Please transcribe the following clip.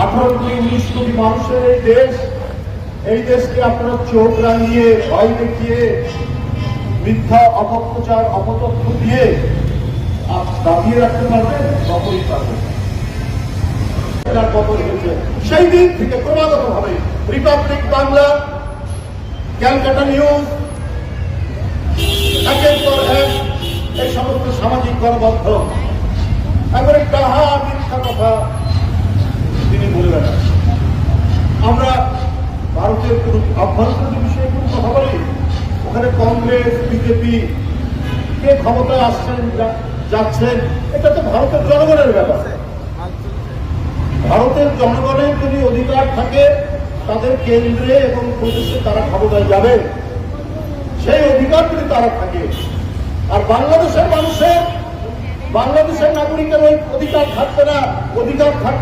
18 কোটি 19 কোটি মানুষের এই দেশকে আপনারা চোখ রাঙিয়ে ভয় দেখিয়ে মিথ্যা অপপ্রচার অপতথ্য দিয়ে দাবিয়ে রাখতে পারবেন? কখনই পারবেন। সেই দিন থেকে ক্রমাগত ভাবে রিপাবলিক বাংলা, ক্যালকাটা নিউজ, একের পর এক এই সমস্ত সামাজিক গণমাধ্যম একবারে ডাহা মিথ্যা কথা তিনি বলে বেড়ান। আমরা ভারতের কোন অভ্যন্তরীণ বিষয়ে কোন কথা বলি, ওখানে কংগ্রেস বিজেপি কে ক্ষমতায় আসছেন যাচ্ছেন, এটা তো ভারতের জনগণের ব্যাপার। ভারতের জনগণের যদি অধিকার থাকে তাদের কেন্দ্রে এবং প্রদেশে তারা ক্ষমতায় যাবে, সেই অধিকার যদি তারা থাকে। আর বাংলাদেশের নাগরিকের ওই অধিকার থাকবে না, অধিকার থাকবে